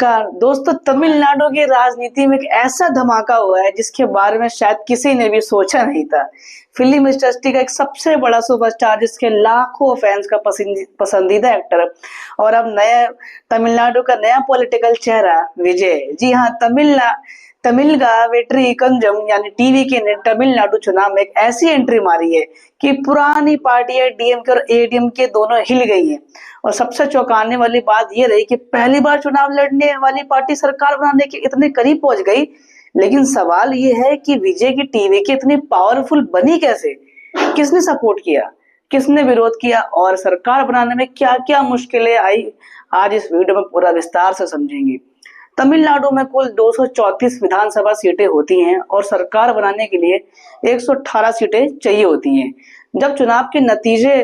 नमस्कार दोस्तों। तमिलनाडु की राजनीति में एक ऐसा धमाका हुआ है जिसके बारे में शायद किसी ने भी सोचा नहीं था। फिल्म इंडस्ट्री का एक सबसे बड़ा सुपरस्टार, जिसके लाखों फैंस का पसंदीदा एक्टर, और अब नया तमिलनाडु का नया पॉलिटिकल चेहरा विजय। जी हाँ, तमिलगा वेट्री कंजम यानी टीवीके ने तमिलनाडु चुनाव में एक ऐसी एंट्री मारी है कि पुरानी पार्टियां डीएमके और एडीएमके दोनों हिल गई हैं। और सबसे चौंकाने वाली बात यह रही कि पहली बार चुनाव लड़ने वाली पार्टी सरकार बनाने के इतने करीब पहुंच गई। लेकिन सवाल यह है कि विजय की टीवीके इतनी पावरफुल बनी कैसे? किसने सपोर्ट किया, किसने विरोध किया, और सरकार बनाने में क्या क्या मुश्किलें आई, आज इस वीडियो में पूरा विस्तार से समझेंगे। तमिलनाडु में कुल 234 विधानसभा सीटें होती हैं और सरकार बनाने के लिए 118 सीटें चाहिए होती हैं। जब चुनाव के नतीजे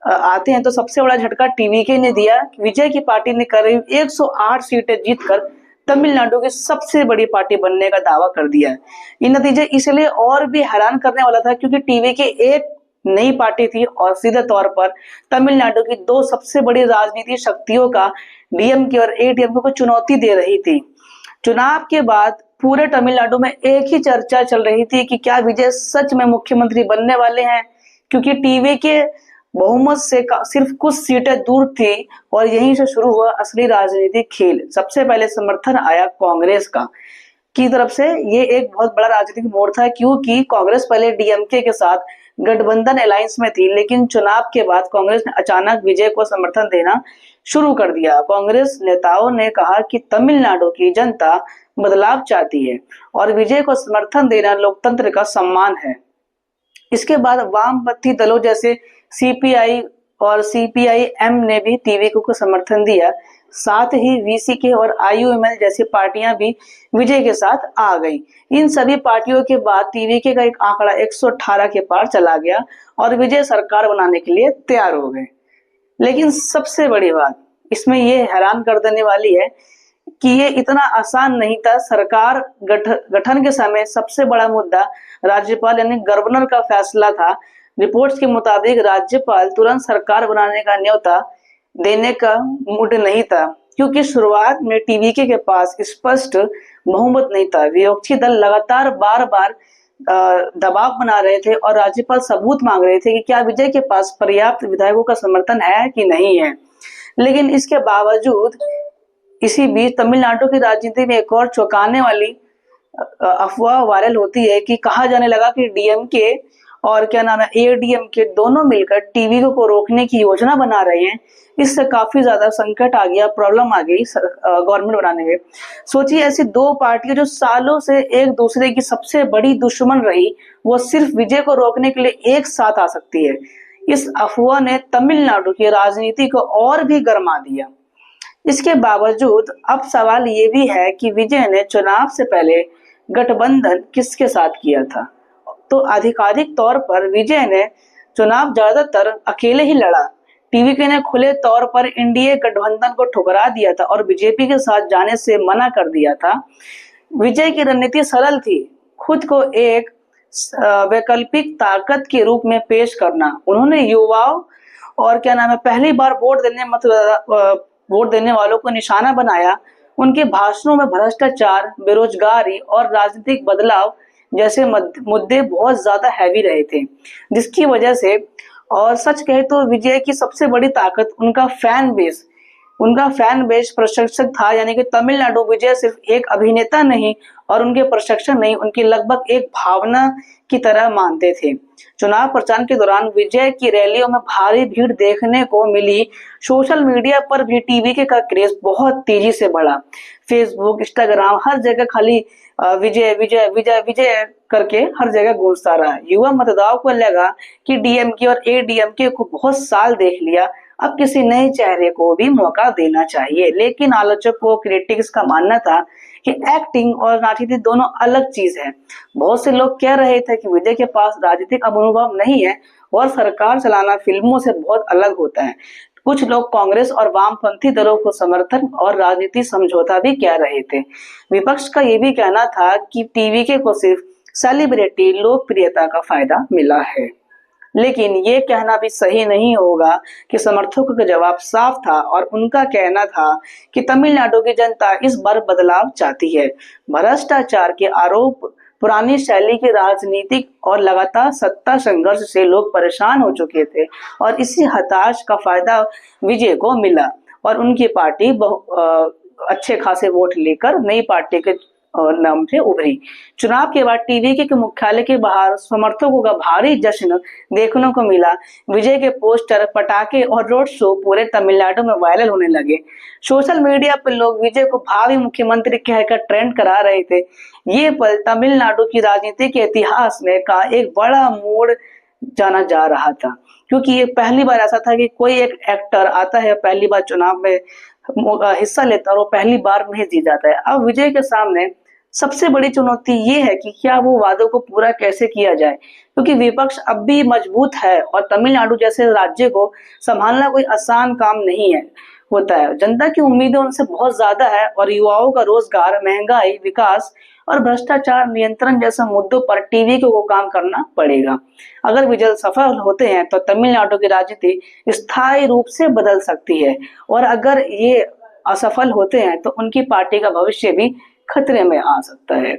आते हैं तो सबसे बड़ा झटका टीवीके ने दिया। विजय की पार्टी ने करीब 108 सीटें जीतकर तमिलनाडु की सबसे बड़ी पार्टी बनने का दावा कर दिया। ये नतीजे इसलिए और भी हैरान करने वाला था क्योंकि टीवीके एक नई पार्टी थी और सीधे तौर पर तमिलनाडु की दो सबसे बड़ी राजनीतिक शक्तियों का, डीएमके और एडीएमके, को चुनौती दे रही थी। चुनाव के बाद पूरे तमिलनाडु में एक ही चर्चा चल रही थी कि क्या विजय सच में मुख्यमंत्री बनने वाले हैं, क्योंकि टीवीके बहुमत से सिर्फ कुछ सीटें दूर थी। और यहीं से शुरू हुआ असली राजनीतिक खेल। सबसे पहले समर्थन आया कांग्रेस का की तरफ से। ये एक बहुत बड़ा राजनीतिक मोड़ था क्योंकि कांग्रेस पहले डीएमके के साथ गठबंधन अलायंस में थी, लेकिन चुनाव के बाद कांग्रेस ने अचानक विजय को समर्थन देना शुरू कर दिया। कांग्रेस नेताओं ने कहा कि तमिलनाडु की जनता बदलाव चाहती है और विजय को समर्थन देना लोकतंत्र का सम्मान है। इसके बाद वामपंथी दलों जैसे सीपीआई और सीपीआईएम ने भी टीवीके को समर्थन दिया। साथ ही वीसीके और आईयूएमएल जैसी पार्टियां भी विजय के साथ आ गई। इन सभी पार्टियों के बाद टीवीके का एक आंकड़ा 118 के पार चला गया और विजय सरकार बनाने के लिए तैयार हो गए। लेकिन सबसे बड़ी बात इसमें यह हैरान कर देने वाली है कि ये इतना आसान नहीं था। सरकार गठन के समय सबसे बड़ा मुद्दा राज्यपाल यानी गवर्नर का फैसला था। रिपोर्ट्स के मुताबिक राज्यपाल तुरंत सरकार बनाने का न्योता देने का मूड नहीं था, क्योंकि शुरुआत में टीवीके के पास स्पष्ट बहुमत नहीं था। विपक्षी दल लगातार बार बार दबाव बना रहे थे और राज्यपाल सबूत मांग रहे थे कि क्या विजय के पास पर्याप्त विधायकों का समर्थन है कि नहीं है। लेकिन इसके बावजूद इसी बीच तमिलनाडु की राजनीति में एक और चौंकाने वाली अफवाह वायरल होती है कि कहा जाने लगा कि डीएमके और एडीएमके दोनों मिलकर टीवीके को रोकने की योजना बना रहे हैं। इससे काफी ज्यादा संकट आ गया, प्रॉब्लम आ गई गवर्नमेंट बनाने में। सोचिए, ऐसी दो पार्टियां जो सालों से एक दूसरे की सबसे बड़ी दुश्मन रही, वो सिर्फ विजय को रोकने के लिए एक साथ आ सकती है। इस अफवाह ने तमिलनाडु की राजनीति को और भी गरमा दिया। इसके बावजूद अब सवाल ये भी है कि विजय ने चुनाव से पहले गठबंधन किसके साथ किया था। तो आधिकारिक तौर पर विजय ने चुनाव ज्यादातर अकेले ही लड़ा। टीवीके ने खुले तौर पर एनडीए गठबंधन को ठुकरा दिया था और बीजेपी के साथ जाने से मना कर दिया था। विजय की रणनीति सरल थी, खुद को एक वैकल्पिक ताकत के रूप में पेश करना। उन्होंने युवाओं और पहली बार वोट देने वालों को निशाना बनाया। उनके भाषणों में भ्रष्टाचार, बेरोजगारी और राजनीतिक बदलाव जैसे मुद्दे बहुत ज्यादा हैवी रहे थे, जिसकी वजह से, और सच कहे तो विजय की सबसे बड़ी ताकत उनका फैन बेस प्रशंसक था। यानी कि तमिलनाडु विजय सिर्फ एक अभिनेता नहीं और उनके प्रशंसक नहीं, उनकी लगभग एक भावना की तरह मानते थे। चुनाव प्रचार के दौरान विजय की रैलियों में भारी भीड़ देखने को मिली। सोशल मीडिया पर भी टीवीके का क्रेज बहुत तेजी से बढ़ा। फेसबुक, इंस्टाग्राम, हर जगह खाली विजय विजय विजय विजय करके हर जगह गूंजता रहा। युवा मतदाताओं को लगा कि डीएमके और एडीएमके को बहुत साल देख लिया, अब किसी नए चेहरे को भी मौका देना चाहिए। लेकिन आलोचकों, क्रिटिक्स का मानना था कि एक्टिंग और राजनीति दोनों अलग चीज है। बहुत से लोग कह रहे थे कि विजय के पास राजनीतिक अनुभव नहीं है और सरकार चलाना फिल्मों से बहुत अलग होता है। कुछ लोग कांग्रेस और वामपंथी दलों को समर्थन और राजनीतिक समझौता भी कह रहे थे। विपक्ष का यह भी कहना था कि टीवीके को सिर्फ सेलिब्रिटी लोकप्रियता का फायदा मिला है। लेकिन ये कहना भी सही नहीं होगा कि समर्थकों का जवाब साफ था और उनका कहना था कि तमिलनाडु की जनता इस बार बदलाव चाहती है। भ्रष्टाचार के आरोप, पुरानी शैली की राजनीतिक और लगातार सत्ता संघर्ष से लोग परेशान हो चुके थे और इसी हताश का फायदा विजय को मिला और उनकी पार्टी अच्छे खासे वोट लेकर नई पार्टी के नाम से उभरी। चुनाव के बाद टीवी के मुख्यालय के बाहर समर्थकों का भारी जश्न देखने को मिला। विजय के पोस्टर, पटाखे और रोड शो पूरे तमिलनाडु में वायरल होने लगे। सोशल मीडिया पर लोग विजय को भावी मुख्यमंत्री कहकर ट्रेंड करा रहे थे। ये पल तमिलनाडु की राजनीति के इतिहास में का एक बड़ा मोड़ जाना जा रहा था, क्योंकि ये पहली बार ऐसा था कि कोई एक एक्टर आता है, पहली बार चुनाव में हिस्सा लेता है और वो पहली बार में जीत जाता है। अब विजय के सामने सबसे बड़ी चुनौती ये है कि क्या वो वादों को पूरा कैसे किया जाए, क्योंकि विपक्ष अब भी मजबूत है और तमिलनाडु जैसे राज्य को संभालना कोई आसान काम नहीं है होता है। जनता की उम्मीदें उनसे बहुत ज्यादा है और युवाओं का रोजगार, महंगाई, विकास और भ्रष्टाचार नियंत्रण जैसे मुद्दों पर टीवी को काम करना पड़ेगा। अगर विजय सफल होते हैं तो तमिलनाडु की राजनीति स्थायी रूप से बदल सकती है और अगर ये असफल होते हैं तो उनकी पार्टी का भविष्य भी खतरे में आ सकता है,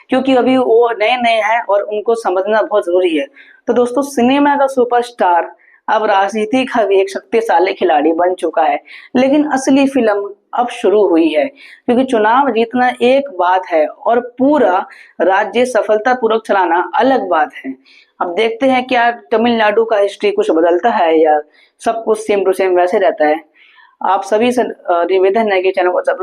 क्योंकि अभी वो नए नए हैं और उनको समझना बहुत जरूरी है। तो दोस्तों, सिनेमा का सुपरस्टार अब राजनीति का भी एक शक्तिशाली खिलाड़ी बन चुका है, लेकिन असली फिल्म अब शुरू हुई है, क्योंकि चुनाव जीतना एक बात है और पूरा राज्य सफलतापूर्वक चलाना अलग बात है। अब देखते हैं क्या तमिलनाडु का हिस्ट्री कुछ बदलता है या सब कुछ सेम टू सेम वैसे रहता है। आप सभी से निवेदन है कि चैनल को